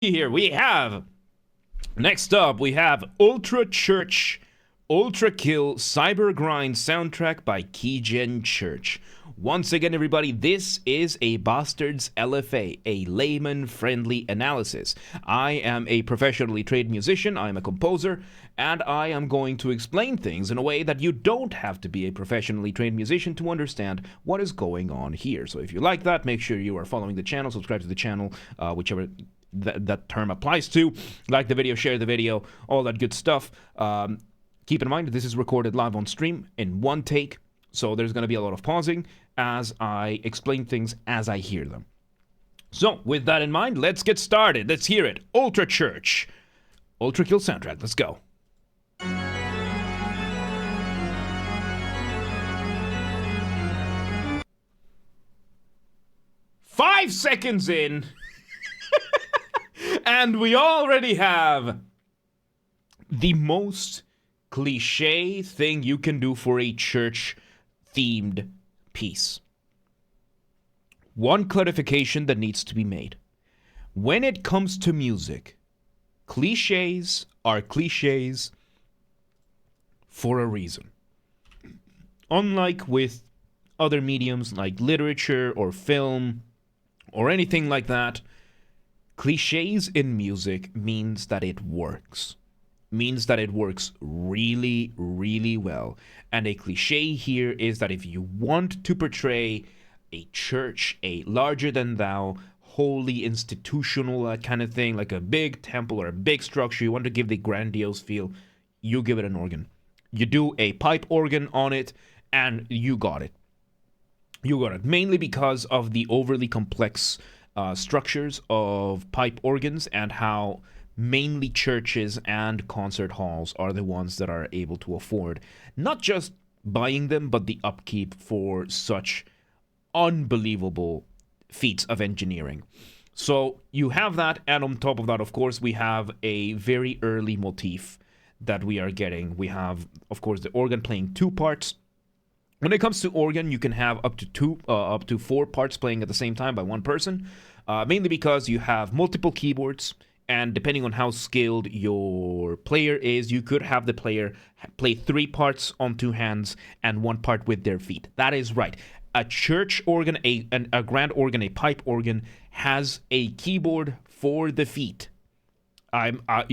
Here we have, next up, we have UltraChurch, Ultrakill Cyber Grind soundtrack by Keygen Church. Once again, everybody, this is a Basterd's LFA, a layman-friendly analysis. I am a professionally trained musician, I am a composer, and I am going to explain things in a way that you don't have to be a professionally trained musician to understand what is going on here. So if you like that, make sure you are following the channel, subscribe to the channel, whichever that term applies to. Like the video, share the video, all that good stuff. Keep in mind that this is recorded live on stream in one take, so there's going to be a lot of pausing as I explain things as I hear them. So with that in mind, let's get started. Let's hear it. UltraChurch, Ultrakill soundtrack. Let's go. Five seconds in. And we already have the most cliche thing you can do for a church-themed piece. One clarification that needs to be made. When it comes to music, cliches are cliches for a reason. Unlike with other mediums like literature or film or anything like that, cliches in music means that it works. Means that it works really, really well. And a cliche here is that if you want to portray a church, a larger-than-thou, holy, institutional kind of thing, like a big temple or a big structure, you want to give the grandiose feel, you give it an organ. You do a pipe organ on it, and you got it. You got it. Mainly because of the overly complex structures of pipe organs and how mainly churches and concert halls are the ones that are able to afford not just buying them, but the upkeep for such unbelievable feats of engineering. So you have that, and on top of that, of course, we have a very early motif that we are getting. We have, of course, the organ playing two parts. When it comes to organ, you can have up to 4 parts playing at the same time by one person, mainly because you have multiple keyboards, and depending on how skilled your player is, you could have the player play 3 parts on 2 hands and 1 part with their feet. That is right. A church organ, a grand organ, a pipe organ has a keyboard for the feet.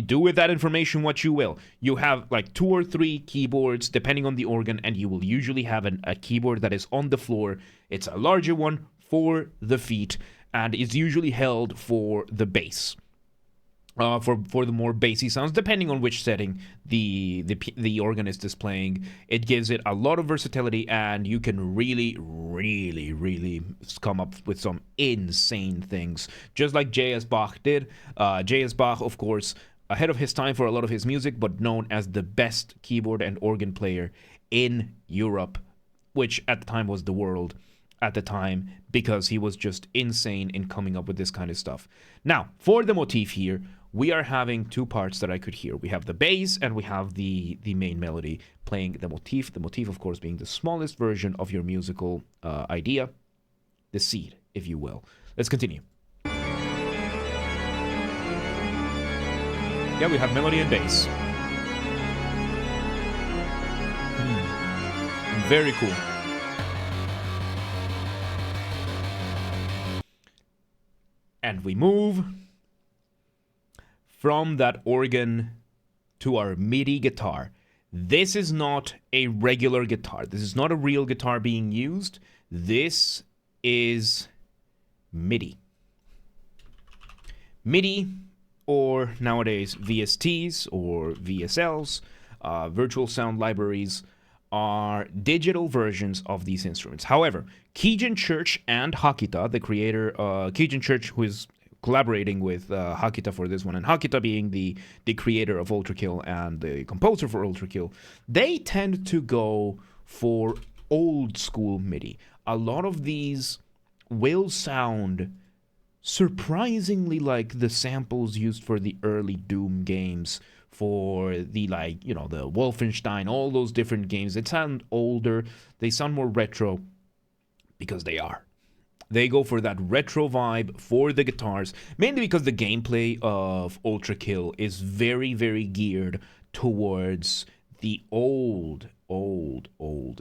Do with that information what you will. You have like 2 or 3 keyboards depending on the organ, and you will usually have a keyboard that is on the floor. It's a larger one for the feet, and is usually held for the bass. For the more bassy sounds, depending on which setting the organist is playing, it gives it a lot of versatility, and you can really, really, really come up with some insane things, just like J.S. Bach did. J.S. Bach, of course, ahead of his time for a lot of his music, but known as the best keyboard and organ player in Europe, which at the time was the world at the time, because he was just insane in coming up with this kind of stuff. Now, for the motif here, we are having 2 parts that I could hear. We have the bass and we have the main melody playing the motif. The motif, of course, being the smallest version of your musical idea, the seed, if you will. Let's continue. Yeah, we have melody and bass. Very cool. And we move from that organ to our MIDI guitar. This is not a regular guitar. This is not a real guitar being used. This is MIDI. MIDI, or nowadays VSTs or VSLs, virtual sound libraries, are digital versions of these instruments. However, Keygen Church and Hakita, the creator, Keygen Church, who is collaborating with Hakita for this one, and Hakita being the creator of Ultrakill and the composer for Ultrakill, they tend to go for old school MIDI. A lot of these will sound surprisingly like the samples used for the early Doom games, for the, like, you know, the Wolfenstein, all those different games. They sound older, they sound more retro, because they are. They go for that retro vibe for the guitars, mainly because the gameplay of Ultrakill is very, very geared towards the old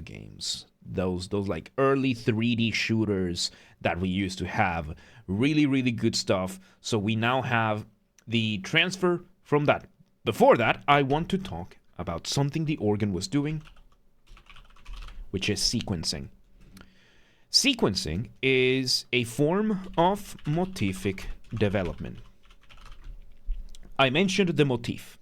games. Those like early 3D shooters that we used to have. Really, really good stuff. So we now have the transfer from that. Before that, I want to talk about something the organ was doing, which is sequencing. Sequencing is a form of motific development. I mentioned the motif.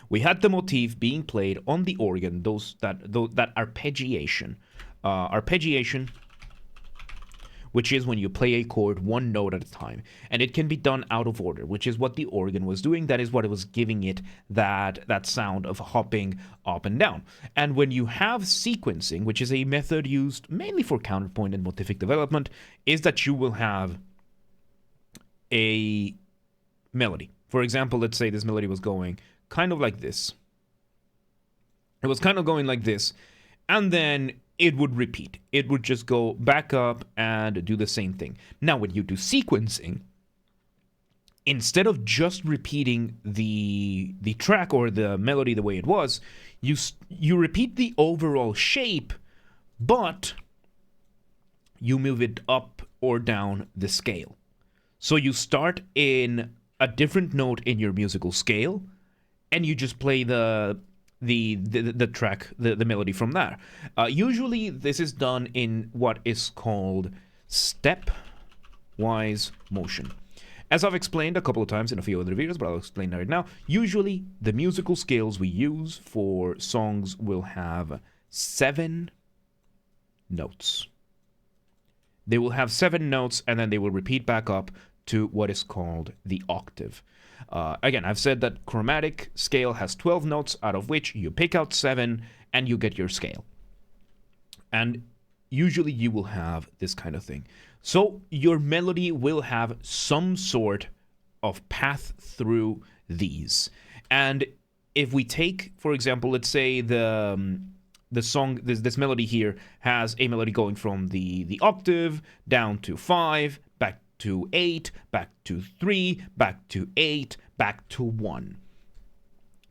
We had the motif being played on the organ, that arpeggiation. Arpeggiation, which is when you play a chord one note at a time. And it can be done out of order, which is what the organ was doing. That is what it was giving it that sound of hopping up and down. And when you have sequencing, which is a method used mainly for counterpoint and motific development, is that you will have a melody. For example, let's say this melody was going kind of like this. It was kind of going like this, and then it would repeat. It would just go back up and do the same thing. Now, when you do sequencing, instead of just repeating the track or the melody the way it was, you repeat the overall shape, but you move it up or down the scale. So you start in a different note in your musical scale, and you just play the track, the melody from there. Usually this is done in what is called stepwise motion. As I've explained a couple of times in a few other videos, but I'll explain that right now. Usually the musical scales we use for songs will have 7 notes. They will have 7 notes, and then they will repeat back up to what is called the octave. Again, I've said that chromatic scale has 12 notes, out of which you pick out 7 and you get your scale. And usually you will have this kind of thing. So your melody will have some sort of path through these. And if we take, for example, let's say the song, this melody here has a melody going from the octave down to 5, back to 8, back to 3, back to 8, back to 1.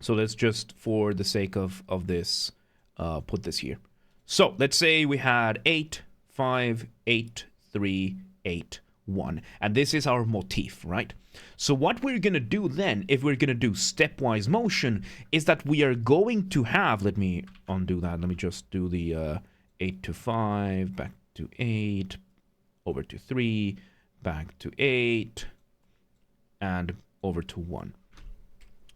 So let's just, for the sake of this, put this here. So let's say we had 8, 5, 8, 3, 8, 1. And this is our motif, right? So what we're going to do then, if we're going to do stepwise motion, is that we are going to have, let me undo that, let me just do the 8 to 5, back to 8, over to 3, back to 8, and over to 1.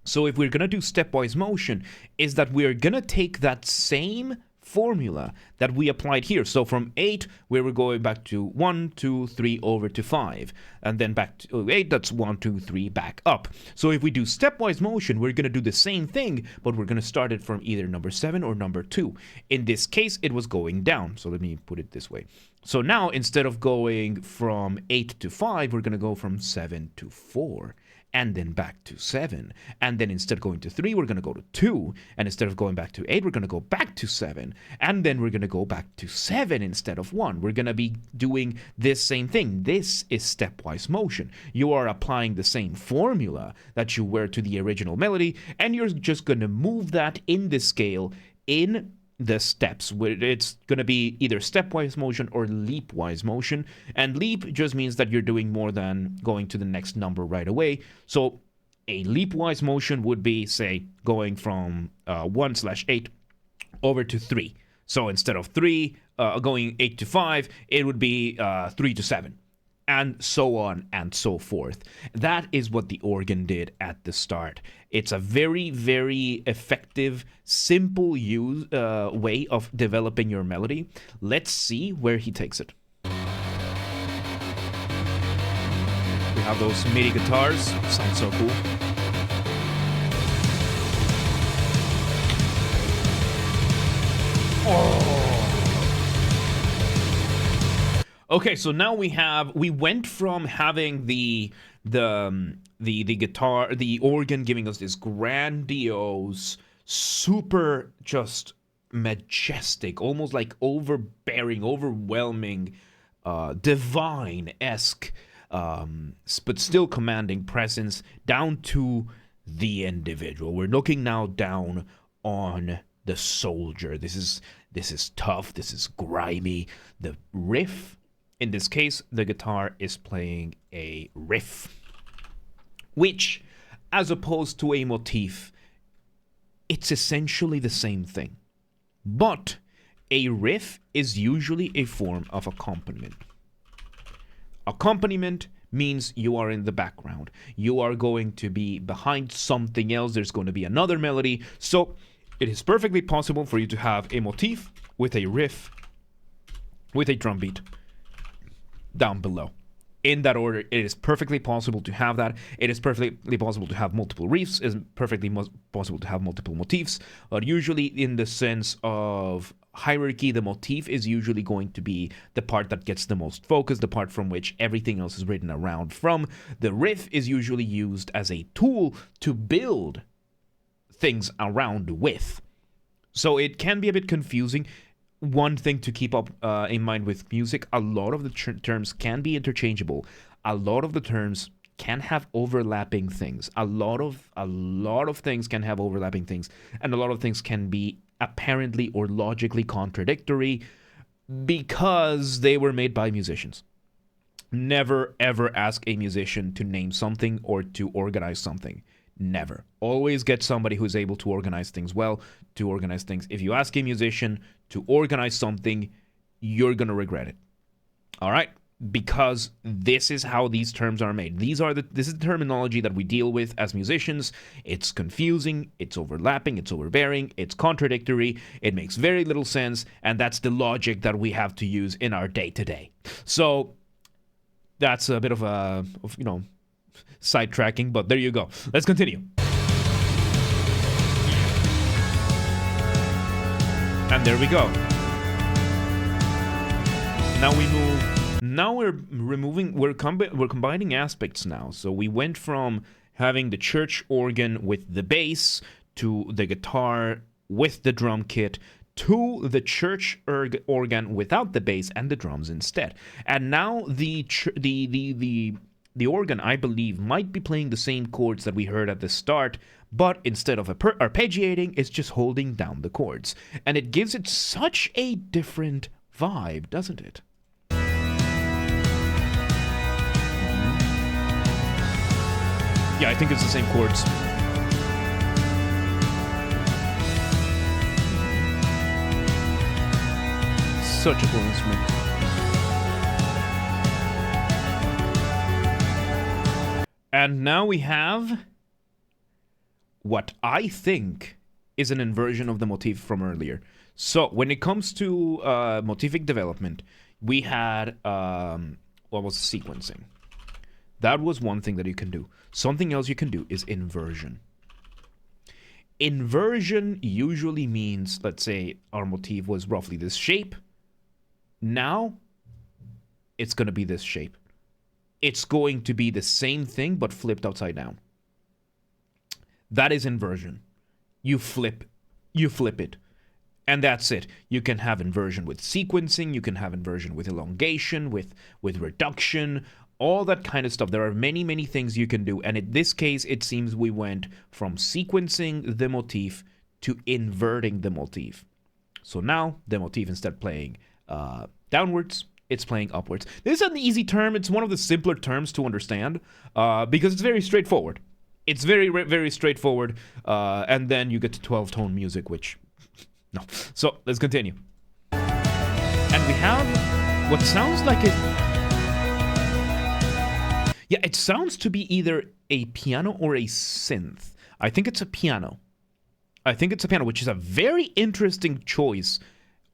So if we're going to do stepwise motion, is that we're going to take that same formula that we applied here. So from 8, we were going back to 1, 2, 3, over to 5. And then back to 8, that's 1, 2, 3, back up. So if we do stepwise motion, we're going to do the same thing, but we're going to start it from either number 7 or number 2. In this case, it was going down. So let me put it this way. So now, instead of going from 8 to 5, we're going to go from 7 to 4. And then back to 7. And then instead of going to 3, we're going to go to 2. And instead of going back to 8, we're going to go back to 7. And then we're going to go back to 7 instead of 1. We're going to be doing this same thing. This is stepwise motion. You are applying the same formula that you were to the original melody, and you're just going to move that in the scale in the steps, where it's going to be either stepwise motion or leapwise motion. And leap just means that you're doing more than going to the next number right away. So a leapwise motion would be, say, going from 1/8 over to 3. So instead of 3 going 8 to 5, it would be 3 to 7. And so on and so forth. That is what the organ did at the start. It's a very, very effective, simple way of developing your melody. Let's see where he takes it. We have those MIDI guitars. Sounds so cool. Oh. Okay, so now we went from having the guitar, the organ giving us this grandiose, super just majestic, almost like overbearing, overwhelming divine-esque, but still commanding presence down to the individual. We're looking now down on the soldier. This is tough. This is grimy. The riff, in this case, the guitar is playing a riff, which, as opposed to a motif, it's essentially the same thing. But a riff is usually a form of accompaniment. Accompaniment means you are in the background. You are going to be behind something else. There's going to be another melody. So it is perfectly possible for you to have a motif with a riff with a drum beat down below. In that order, it is perfectly possible to have that. It is perfectly possible to have multiple riffs. It is perfectly possible to have multiple motifs. But usually in the sense of hierarchy, the motif is usually going to be the part that gets the most focus, the part from which everything else is written around from. The riff is usually used as a tool to build things around with. So it can be a bit confusing. One thing to keep up in mind with music, a lot of the terms can be interchangeable. A lot of the terms can have overlapping things. A lot of things can have overlapping things, and a lot of things can be apparently or logically contradictory because they were made by musicians. Never ever ask a musician to name something or to organize something. Never. Always get somebody who's able to organize things well, to organize things. If you ask a musician to organize something, you're going to regret it. All right? Because this is how these terms are made. This is the terminology that we deal with as musicians. It's confusing, it's overlapping, it's overbearing, it's contradictory, it makes very little sense, and that's the logic that we have to use in our day-to-day. So that's a bit of a, sidetracking, but there you go. Let's continue. And there we go. Now we move. Now we're combining aspects now. So we went from having the church organ with the bass to the guitar with the drum kit to the church organ without the bass and the drums instead. And now the organ, I believe, might be playing the same chords that we heard at the start, but instead of arpeggiating, it's just holding down the chords. And it gives it such a different vibe, doesn't it? Yeah, I think it's the same chords. Such a cool instrument. And now we have what I think is an inversion of the motif from earlier. So when it comes to motific development, we had, what was sequencing? That was one thing that you can do. Something else you can do is inversion. Inversion usually means, let's say our motif was roughly this shape. Now, it's going to be this shape. It's going to be the same thing, but flipped upside down. That is inversion. You flip it. And that's it. You can have inversion with sequencing. You can have inversion with elongation, with reduction, all that kind of stuff. There are many, many things you can do. And in this case, it seems we went from sequencing the motif to inverting the motif. So now the motif, instead of playing downwards, it's playing upwards. This is an easy term. It's one of the simpler terms to understand because it's very straightforward. It's very, very straightforward. And then you get to 12-tone music, which, no. So let's continue. And we have what sounds like yeah, it sounds to be either a piano or a synth. I think it's a piano. Which is a very interesting choice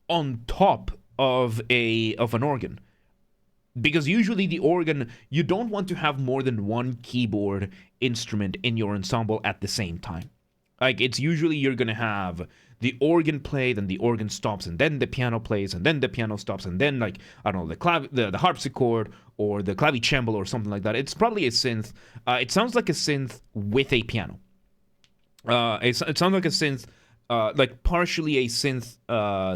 on top of an organ. Because usually the organ, you don't want to have more than one keyboard instrument in your ensemble at the same time. Like, it's usually you're going to have the organ play, then the organ stops, and then the piano plays, and then the piano stops, and then, like, I don't know, the harpsichord or the clavicembalo or something like that. It's probably a synth. It sounds like a synth with a piano. It sounds like a synth, like partially a synth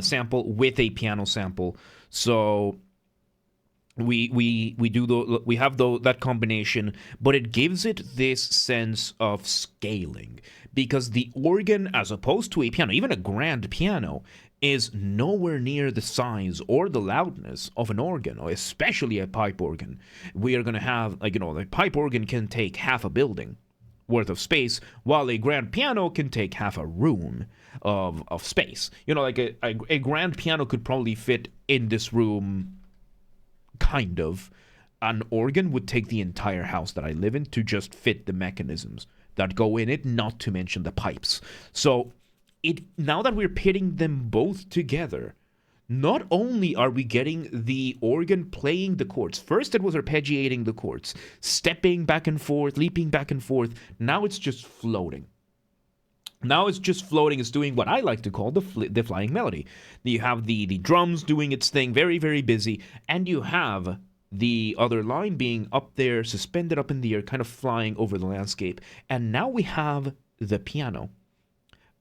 sample with a piano sample. So we have that combination, but it gives it this sense of scaling, because the organ, as opposed to a piano, even a grand piano, is nowhere near the size or the loudness of an organ, or especially a pipe organ. We are going to have, like, the pipe organ can take half a building worth of space, while a grand piano can take half a room of space. Like a grand piano could probably fit in this room, kind of. An organ would take the entire house that I live in to just fit the mechanisms that go in it, not to mention the pipes. So now that we're pitting them both together, not only are we getting the organ playing the chords, first it was arpeggiating the chords, stepping back and forth, leaping back and forth, now it's just floating. Now it's just floating. It's doing what I like to call the flying melody. You have the drums doing its thing, very, very busy, and you have the other line being up there, suspended up in the air, kind of flying over the landscape. And now we have the piano.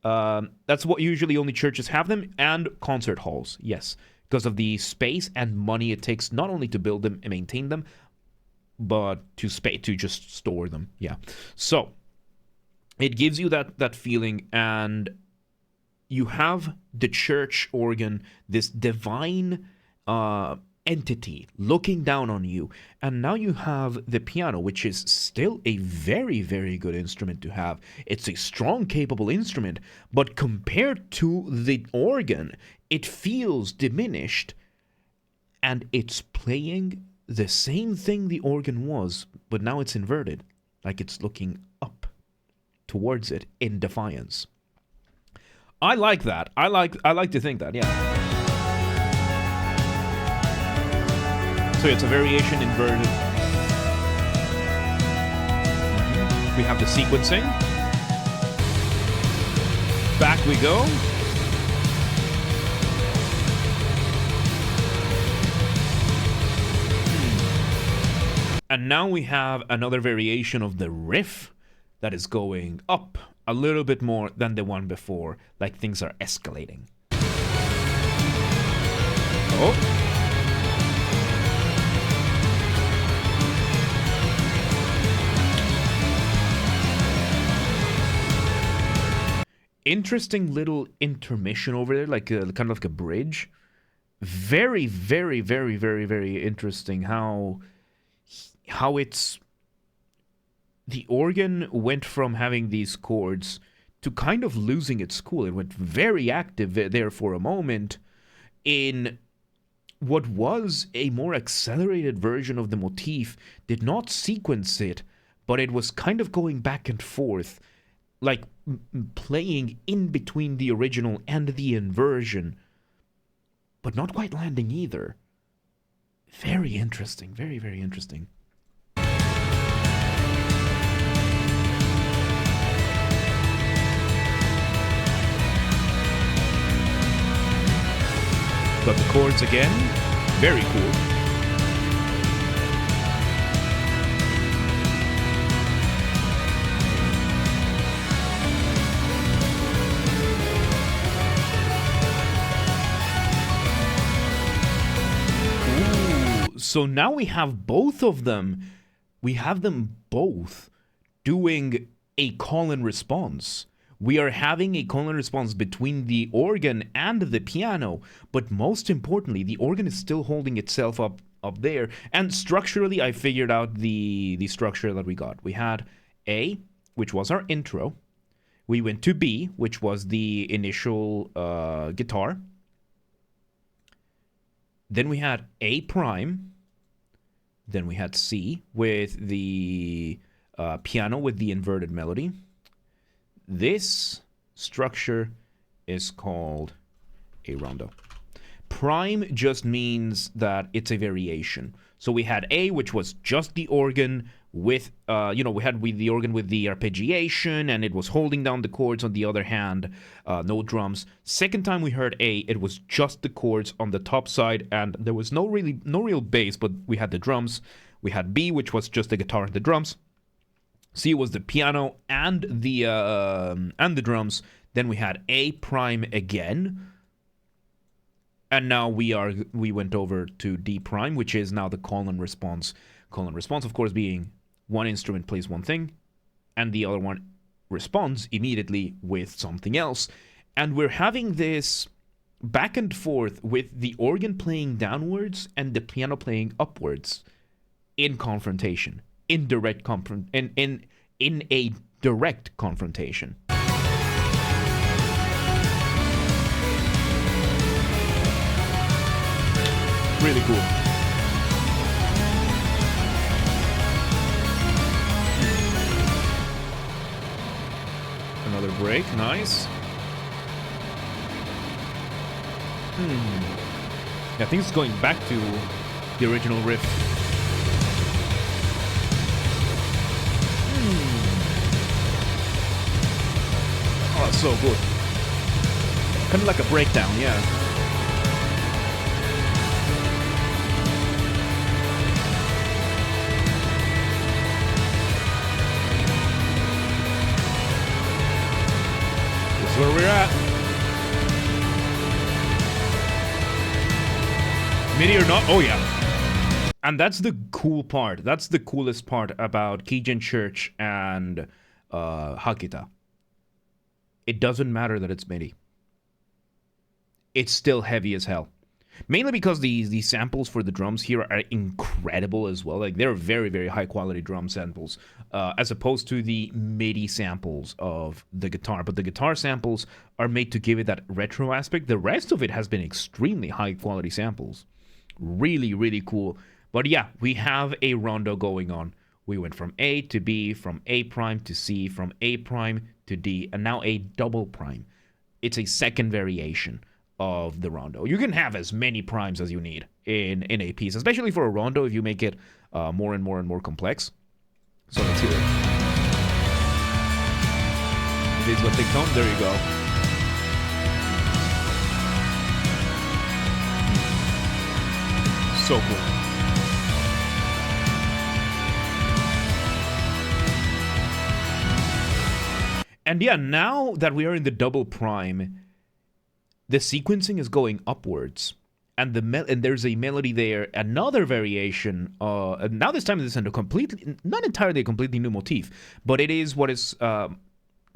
That's what usually only churches have them, and concert halls, yes, because of the space and money it takes not only to build them and maintain them, but to just store them. Yeah. So it gives you that feeling, and you have the church organ, this divine entity looking down on you, and now you have the piano, which is still a very, very good instrument to have. It's a strong, capable instrument, but compared to the organ, it feels diminished, and it's playing the same thing the organ was, but now it's inverted, like it's looking up towards it in defiance. I like that. I like to think that, yeah. So it's a variation inverted. We have the sequencing. Back we go. And now we have another variation of the riff that is going up a little bit more than the one before, like things are escalating. Oh. Interesting little intermission over there, like kind of like a bridge. Very, very, very, very, very interesting how it's... The organ went from having these chords to kind of losing its cool. It went very active there for a moment in what was a more accelerated version of the motif. Did not sequence it, but it was kind of going back and forth, like playing in between the original and the inversion, but not quite landing either. Very interesting. Very, very interesting. Got the chords again. Very cool. So now we have both of them. We have them both doing a call and response. We are having a call and response between the organ and the piano, but most importantly, the organ is still holding itself up there. And structurally, I figured out the structure that we got. We had A, which was our intro. We went to B, which was the initial guitar. Then we had A prime. Then we had C with the piano with the inverted melody. This structure is called a rondo. Prime just means that it's a variation. So we had A, which was just the organ with, we had the organ with the arpeggiation, and it was holding down the chords. On the other hand, no drums. Second time we heard A, it was just the chords on the top side, and there was no real bass, but we had the drums. We had B, which was just the guitar and the drums. C was the piano and the drums. Then we had A prime again. And now we went over to D prime, which is now the call and response. Call and response, of course, being one instrument plays one thing, and the other one responds immediately with something else. And we're having this back and forth with the organ playing downwards and the piano playing upwards in confrontation, in a direct confrontation. Really cool. Another break, nice. I think it's going back to the original riff. Oh, it's so good. Kind of like a breakdown, yeah. This is where we're at. MIDI or not? Oh, yeah. And that's the cool part. That's the coolest part about UltraChurch and Hakita. It doesn't matter that it's MIDI. It's still heavy as hell. Mainly because these samples for the drums here are incredible as well. Like, they're very, very high quality drum samples, as opposed to the MIDI samples of the guitar. But the guitar samples are made to give it that retro aspect. The rest of it has been extremely high quality samples. Really, really cool. But yeah, we have a rondo going on. We went from A to B, from A prime to C, from A prime to D, and now a double prime. It's a second variation of the rondo. You can have as many primes as you need in a piece, especially for a rondo if you make it more and more and more complex. So let's hear it. This is what they come. There you go. So cool. And yeah, now that we are in the double prime, the sequencing is going upwards, and there's a melody there, another variation. Now this time it's a completely, not entirely a completely new motif, but it is what is kind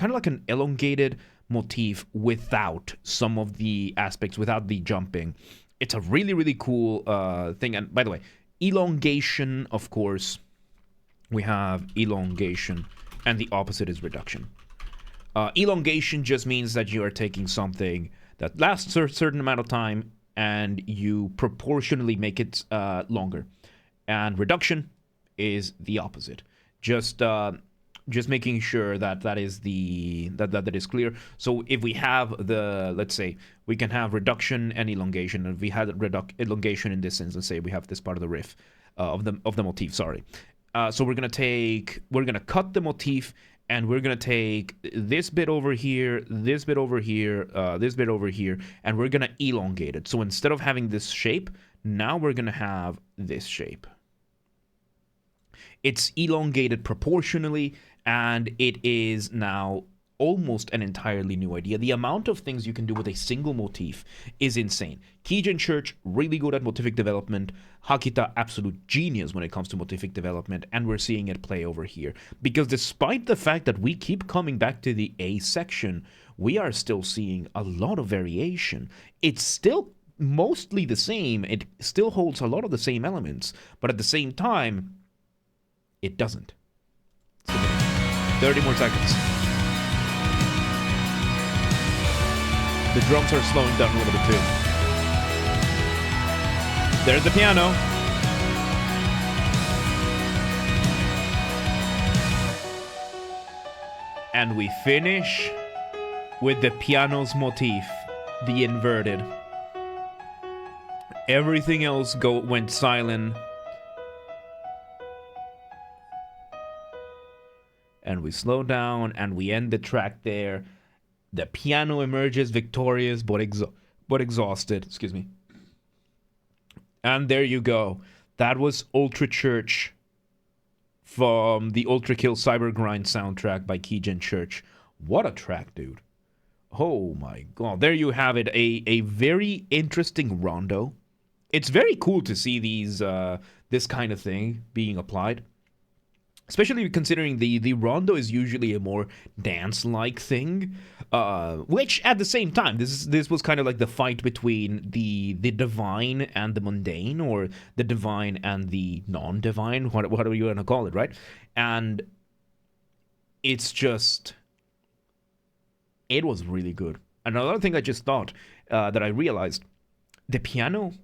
of like an elongated motif without some of the aspects, without the jumping. It's a really, really cool thing. And by the way, elongation, of course, we have elongation, and the opposite is reduction. Elongation just means that you are taking something that lasts a certain amount of time and you proportionally make it longer. And reduction is the opposite. Just making sure that that is clear. So if we have let's say we can have reduction and elongation, and if we had elongation in this sense, let's say we have this part of the riff of the motif. Sorry. So we're gonna cut the motif, and we're gonna take this bit over here, this bit over here, this bit over here, and we're gonna elongate it. So instead of having this shape, now we're gonna have this shape. It's elongated proportionally, and it is now almost an entirely new idea. The amount of things you can do with a single motif is insane. UltraChurch, really good at motific development. Hakita, absolute genius when it comes to motific development, and we're seeing it play over here. Because despite the fact that we keep coming back to the A section, we are still seeing a lot of variation. It's still mostly the same. It still holds a lot of the same elements, but at the same time, it doesn't. So 30 more seconds. The drums are slowing down a little bit too. There's the piano. And we finish with the piano's motif, the inverted. Everything else went silent. And we slow down and we end the track there. The piano emerges victorious but exhausted. Excuse me. And there you go. That was UltraChurch from the Ultrakill Cyber Grind soundtrack by UltraChurch. What a track, dude. Oh my god, there you have it. A very interesting rondo. It's very cool to see these this kind of thing being applied. Especially considering the rondo is usually a more dance-like thing, which at the same time, this was kind of like the fight between the divine and the mundane, or the divine and the non-divine, whatever you want to call it, right? And it's just, it was really good. Another thing I just thought that I realized, the piano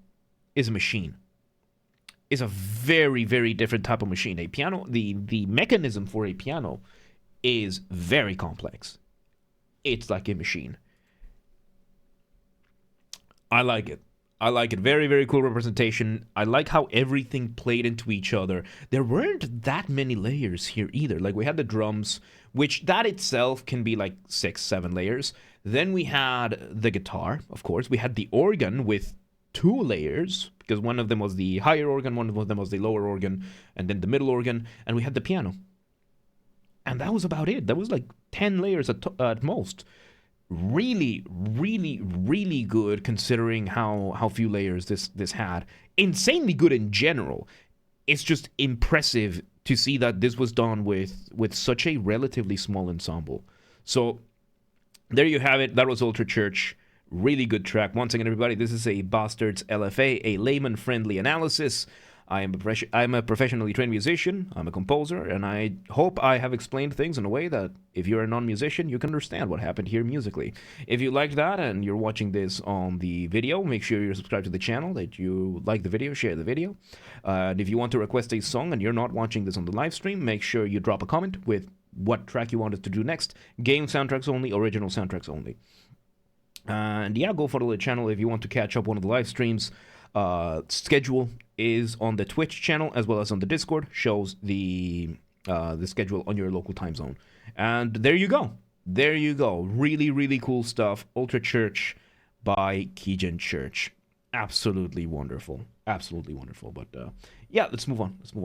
is a machine. Is a very, very different type of machine. A piano, the mechanism for a piano is very complex. It's like a machine. I like it. I like it. Very, very cool representation. I like how everything played into each other. There weren't that many layers here either. Like, we had the drums, which that itself can be like 6, 7 layers. Then we had the guitar, of course. We had the organ with 2 layers, because one of them was the higher organ, one of them was the lower organ, and then the middle organ, and we had the piano. And that was about it. That was like 10 layers at most. Really, really, really good considering how few layers this had. Insanely good in general. It's just impressive to see that this was done with such a relatively small ensemble. So there you have it. That was UltraChurch. Really good track. Once again, everybody, this is a Basterd's LFA, a layman-friendly analysis. I'm a professionally trained musician. I'm a composer, and I hope I have explained things in a way that if you're a non-musician, you can understand what happened here musically. If you liked that and you're watching this on the video, make sure you're subscribed to the channel, that you like the video, share the video. And if you want to request a song and you're not watching this on the live stream, make sure you drop a comment with what track you want us to do next. Game soundtracks only, original soundtracks only. And yeah, go follow the channel if you want to catch up one of the live streams. Schedule is on the Twitch channel as well as on the Discord. Shows the schedule on your local time zone. And there you go. There you go. Really, really cool stuff. UltraChurch by Keygen Church. Absolutely wonderful. Absolutely wonderful. But yeah, let's move on. Let's move on.